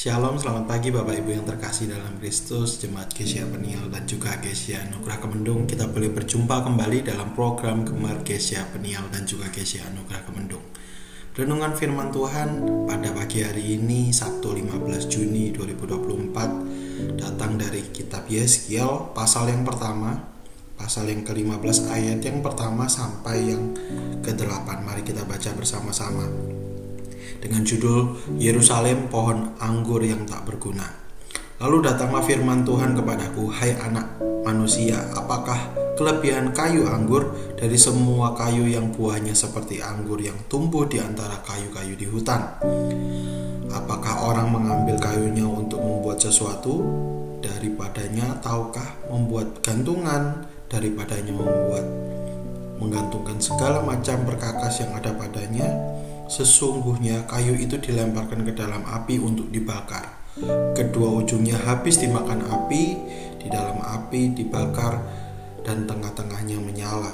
Shalom, selamat pagi Bapak Ibu yang terkasih dalam Kristus, Jemaat Gereja Peniel dan juga Gereja Anugerah Kemendung. Kita boleh berjumpa kembali dalam program Gemar Gereja Peniel dan juga Gereja Anugerah Kemendung. Renungan firman Tuhan pada pagi hari ini, Sabtu 15 Juni 2024, datang dari kitab Yeskiel, pasal yang pertama, pasal yang ke-15, ayat yang pertama sampai yang ke-8. Mari kita baca bersama-sama. Dengan judul Yerusalem, pohon anggur yang tak berguna. Lalu datanglah firman Tuhan kepadaku, hai anak manusia, apakah kelebihan kayu anggur dari semua kayu yang buahnya seperti anggur yang tumbuh di antara kayu-kayu di hutan? Apakah orang mengambil kayunya untuk membuat sesuatu daripadanya, ataukah membuat gantungan daripadanya, menggantungkan segala macam perkakas yang ada padanya? Sesungguhnya kayu itu dilemparkan ke dalam api untuk dibakar. Kedua ujungnya habis dimakan api, di dalam api dibakar, dan tengah-tengahnya menyala.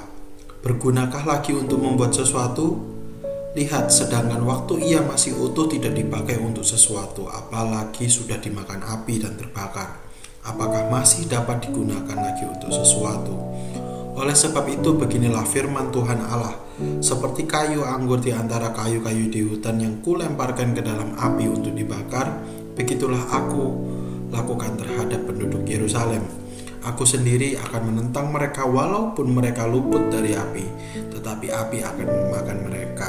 Bergunakah lagi untuk membuat sesuatu? Lihat, sedangkan waktu ia masih utuh tidak dipakai untuk sesuatu, apalagi sudah dimakan api dan terbakar. Apakah masih dapat digunakan lagi untuk sesuatu? Oleh sebab itu, beginilah firman Tuhan Allah, seperti kayu anggur di antara kayu-kayu di hutan yang kulemparkan ke dalam api untuk dibakar, begitulah aku lakukan terhadap penduduk Yerusalem. Aku sendiri akan menentang mereka walaupun mereka luput dari api, tetapi api akan memakan mereka.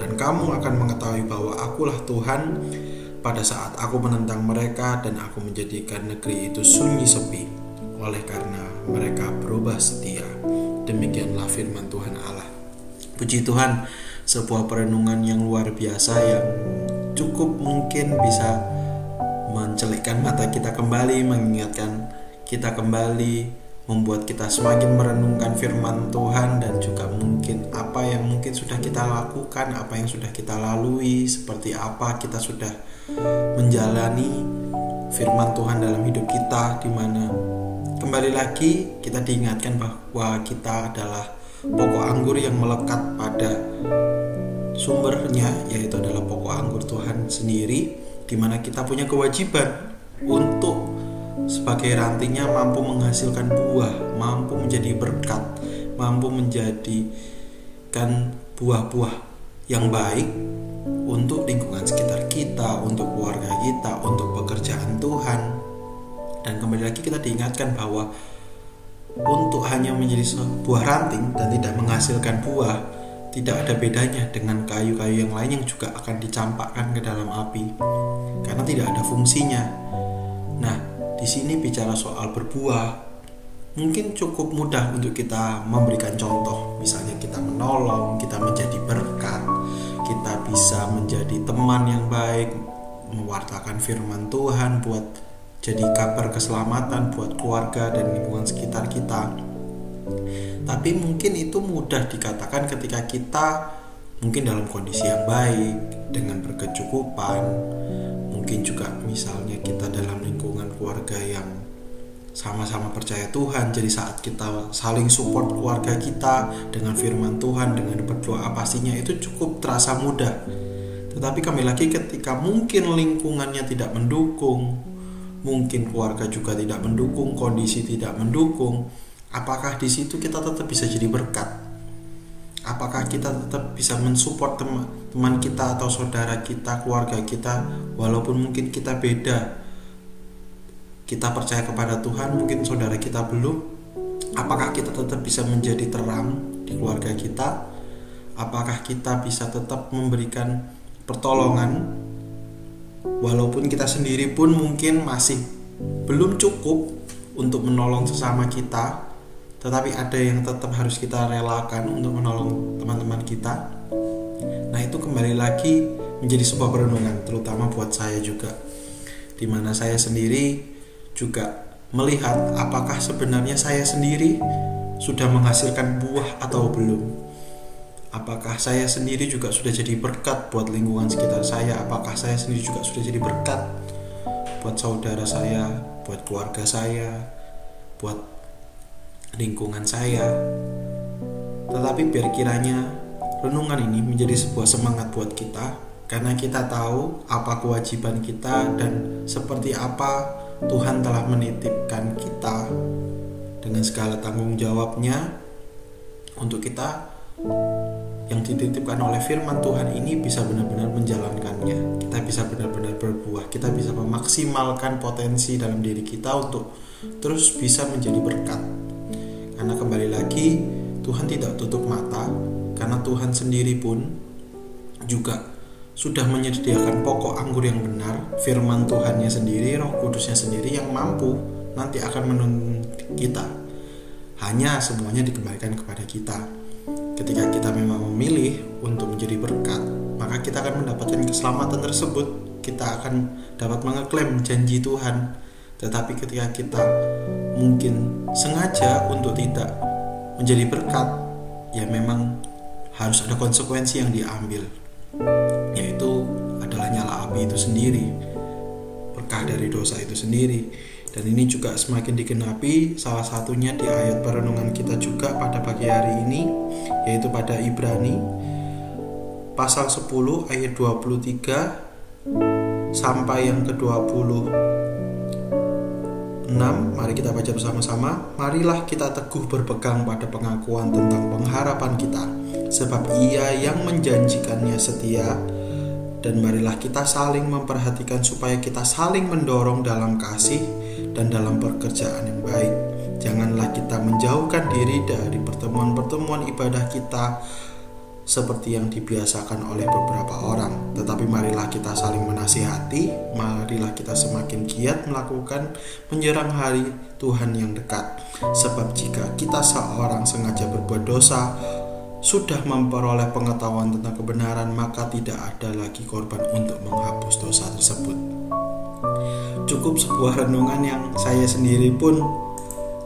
Dan kamu akan mengetahui bahwa akulah Tuhan pada saat aku menentang mereka dan aku menjadikan negeri itu sunyi sepi, oleh karena mereka berubah setia. Demikianlah firman Tuhan Allah. Puji Tuhan, sebuah perenungan yang luar biasa yang cukup mungkin bisa mencelikkan mata kita kembali, mengingatkan kita kembali, membuat kita semakin merenungkan firman Tuhan, dan juga mungkin apa yang mungkin sudah kita lakukan, apa yang sudah kita lalui, seperti apa kita sudah menjalani firman Tuhan dalam hidup kita, di mana kembali lagi kita diingatkan bahwa kita adalah pokok anggur yang melekat pada sumbernya, yaitu adalah pokok anggur Tuhan sendiri, di mana kita punya kewajiban untuk sebagai rantingnya mampu menghasilkan buah, mampu menjadi berkat, mampu menjadikan buah-buah yang baik untuk lingkungan sekitar kita, untuk keluarga kita, untuk pekerjaan Tuhan. Dan kembali lagi kita diingatkan bahwa untuk hanya menjadi sebuah ranting dan tidak menghasilkan buah, tidak ada bedanya dengan kayu-kayu yang lain yang juga akan dicampakkan ke dalam api, karena tidak ada fungsinya. Nah, di sini bicara soal berbuah, mungkin cukup mudah untuk kita memberikan contoh. Misalnya kita menolong, kita menjadi berkat, kita bisa menjadi teman yang baik, mewartakan firman Tuhan buat jadi kabar keselamatan buat keluarga dan lingkungan sekitar kita. Tapi mungkin itu mudah dikatakan ketika kita mungkin dalam kondisi yang baik, dengan berkecukupan. Mungkin juga misalnya kita dalam lingkungan keluarga yang sama-sama percaya Tuhan. Jadi saat kita saling support keluarga kita dengan firman Tuhan, dengan berdoa, pastinya itu cukup terasa mudah. Tetapi kembali lagi ketika mungkin lingkungannya tidak mendukung, mungkin keluarga juga tidak mendukung, kondisi tidak mendukung, apakah di situ kita tetap bisa jadi berkat? Apakah kita tetap bisa mensupport teman kita atau saudara kita, keluarga kita, walaupun mungkin kita beda? Kita percaya kepada Tuhan, mungkin saudara kita belum. Apakah kita tetap bisa menjadi terang di keluarga kita? Apakah kita bisa tetap memberikan pertolongan walaupun kita sendiri pun mungkin masih belum cukup untuk menolong sesama kita, tetapi ada yang tetap harus kita relakan untuk menolong teman-teman kita? Nah, itu kembali lagi menjadi sebuah perenungan, terutama buat saya juga, di mana saya sendiri juga melihat apakah sebenarnya saya sendiri sudah menghasilkan buah atau belum. Apakah saya sendiri juga sudah jadi berkat buat lingkungan sekitar saya? Apakah saya sendiri juga sudah jadi berkat buat saudara saya, buat keluarga saya, buat lingkungan saya? Tetapi biar kiranya renungan ini menjadi sebuah semangat buat kita karena kita tahu apa kewajiban kita dan seperti apa Tuhan telah menitipkan kita dengan segala tanggung jawabnya untuk kita yang dititipkan oleh firman Tuhan ini bisa benar-benar menjalankannya. Kita bisa benar-benar berbuah, kita bisa memaksimalkan potensi dalam diri kita untuk terus bisa menjadi berkat. Karena kembali lagi, Tuhan tidak tutup mata, karena Tuhan sendiri pun juga sudah menyediakan pokok anggur yang benar. Firman Tuhannya sendiri, Roh Kudusnya sendiri yang mampu nanti akan menuntun kita. Hanya semuanya dikembalikan kepada kita. Ketika kita memang memilih untuk menjadi berkat, maka kita akan mendapatkan keselamatan tersebut. Kita akan dapat mengeklaim janji Tuhan. Tetapi ketika kita mungkin sengaja untuk tidak menjadi berkat, ya memang harus ada konsekuensi yang diambil, yaitu adalah nyala api itu sendiri, berkah dari dosa itu sendiri. Dan ini juga semakin digenapi salah satunya di ayat perenungan kita juga pada pagi hari ini, yaitu pada Ibrani pasal 10 ayat 23 sampai yang ke-26. Mari kita baca bersama-sama. Marilah kita teguh berpegang pada pengakuan tentang pengharapan kita, sebab Ia yang menjanjikannya setia. Dan marilah kita saling memperhatikan supaya kita saling mendorong dalam kasih dan dalam pekerjaan yang baik. Janganlah kita menjauhkan diri dari pertemuan-pertemuan ibadah kita seperti yang dibiasakan oleh beberapa orang, tetapi marilah kita saling menasihati. Marilah kita semakin giat melakukan menjelang hari Tuhan yang dekat. Sebab jika kita seorang sengaja berbuat dosa, sudah memperoleh pengetahuan tentang kebenaran, maka tidak ada lagi korban untuk menghapus dosa tersebut. Cukup sebuah renungan yang saya sendiri pun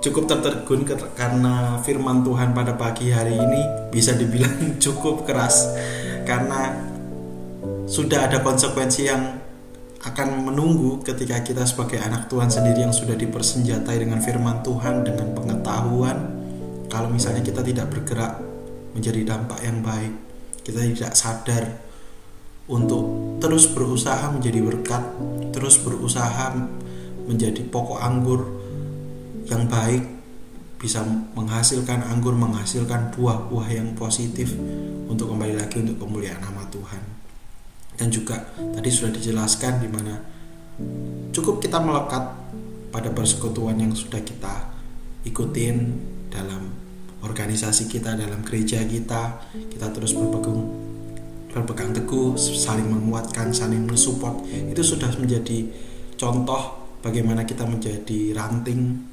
cukup tertegun karena firman Tuhan pada pagi hari ini bisa dibilang cukup keras, karena sudah ada konsekuensi yang akan menunggu ketika kita sebagai anak Tuhan sendiri yang sudah dipersenjatai dengan firman Tuhan, dengan pengetahuan. Kalau misalnya kita tidak bergerak menjadi dampak yang baik, kita tidak sadar untuk terus berusaha menjadi berkat, terus berusaha menjadi pokok anggur yang baik, bisa menghasilkan anggur, menghasilkan buah-buah yang positif untuk kembali lagi untuk kemuliaan nama Tuhan. Dan juga tadi sudah dijelaskan di mana cukup kita melekat pada persekutuan yang sudah kita ikutin dalam organisasi kita, dalam gereja kita terus berpegang teguh, saling menguatkan, saling mensupport. Itu sudah menjadi contoh bagaimana kita menjadi ranting,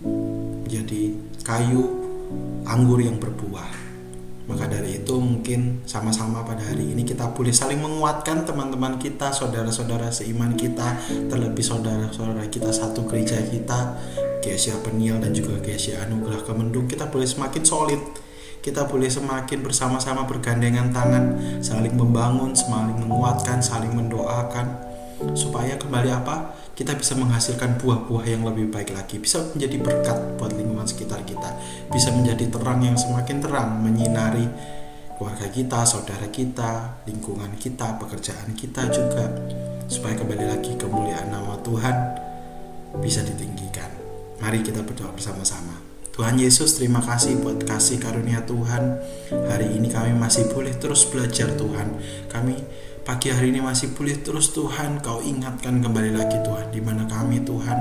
menjadi kayu anggur yang berbuah. Maka dari itu mungkin sama-sama pada hari ini kita boleh saling menguatkan teman-teman kita, saudara-saudara seiman kita, terlebih saudara-saudara kita satu gereja kita, GSIA Peniel dan juga GSIA Anugerah Kemendung. Kita boleh semakin solid, kita boleh semakin bersama-sama bergandengan tangan, saling membangun, saling menguatkan, saling mendoakan, supaya kembali kita bisa menghasilkan buah-buah yang lebih baik lagi, bisa menjadi berkat buat lingkungan sekitar kita, bisa menjadi terang yang semakin terang, menyinari keluarga kita, saudara kita, lingkungan kita, pekerjaan kita juga, supaya kembali lagi kemuliaan nama Tuhan bisa ditinggikan. Mari kita berdoa bersama-sama. Tuhan Yesus, terima kasih buat kasih karunia Tuhan. Hari ini kami masih boleh terus belajar Tuhan. Kami pagi hari ini masih boleh terus Tuhan Kau ingatkan kembali lagi Tuhan, di mana kami Tuhan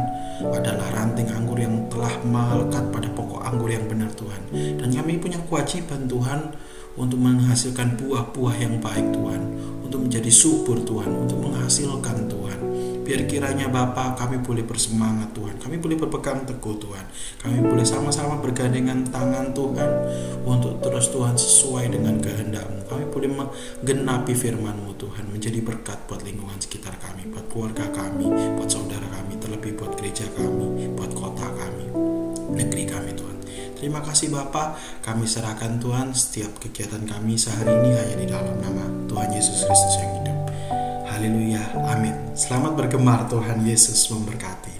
adalah ranting anggur yang telah melekat pada pokok anggur yang benar Tuhan. Dan kami punya kewajiban Tuhan untuk menghasilkan buah-buah yang baik Tuhan, untuk menjadi subur Tuhan, untuk menghasilkan Tuhan. Biar kiranya Bapa kami boleh bersemangat Tuhan, kami boleh berpegang teguh Tuhan, kami boleh sama-sama bergandengan tangan Tuhan untuk terus Tuhan sesuai dengan kehendak-Mu. Kami boleh menggenapi firman-Mu Tuhan, menjadi berkat buat lingkungan sekitar kami, buat keluarga kami, buat saudara kami, terlebih buat gereja kami, buat kota kami, negeri kami Tuhan. Terima kasih Bapa, kami serahkan Tuhan setiap kegiatan kami sehari ini hanya di dalam nama Tuhan Yesus Kristus yang hidup. Haleluya, amin. Selamat bergemar, Tuhan Yesus memberkati.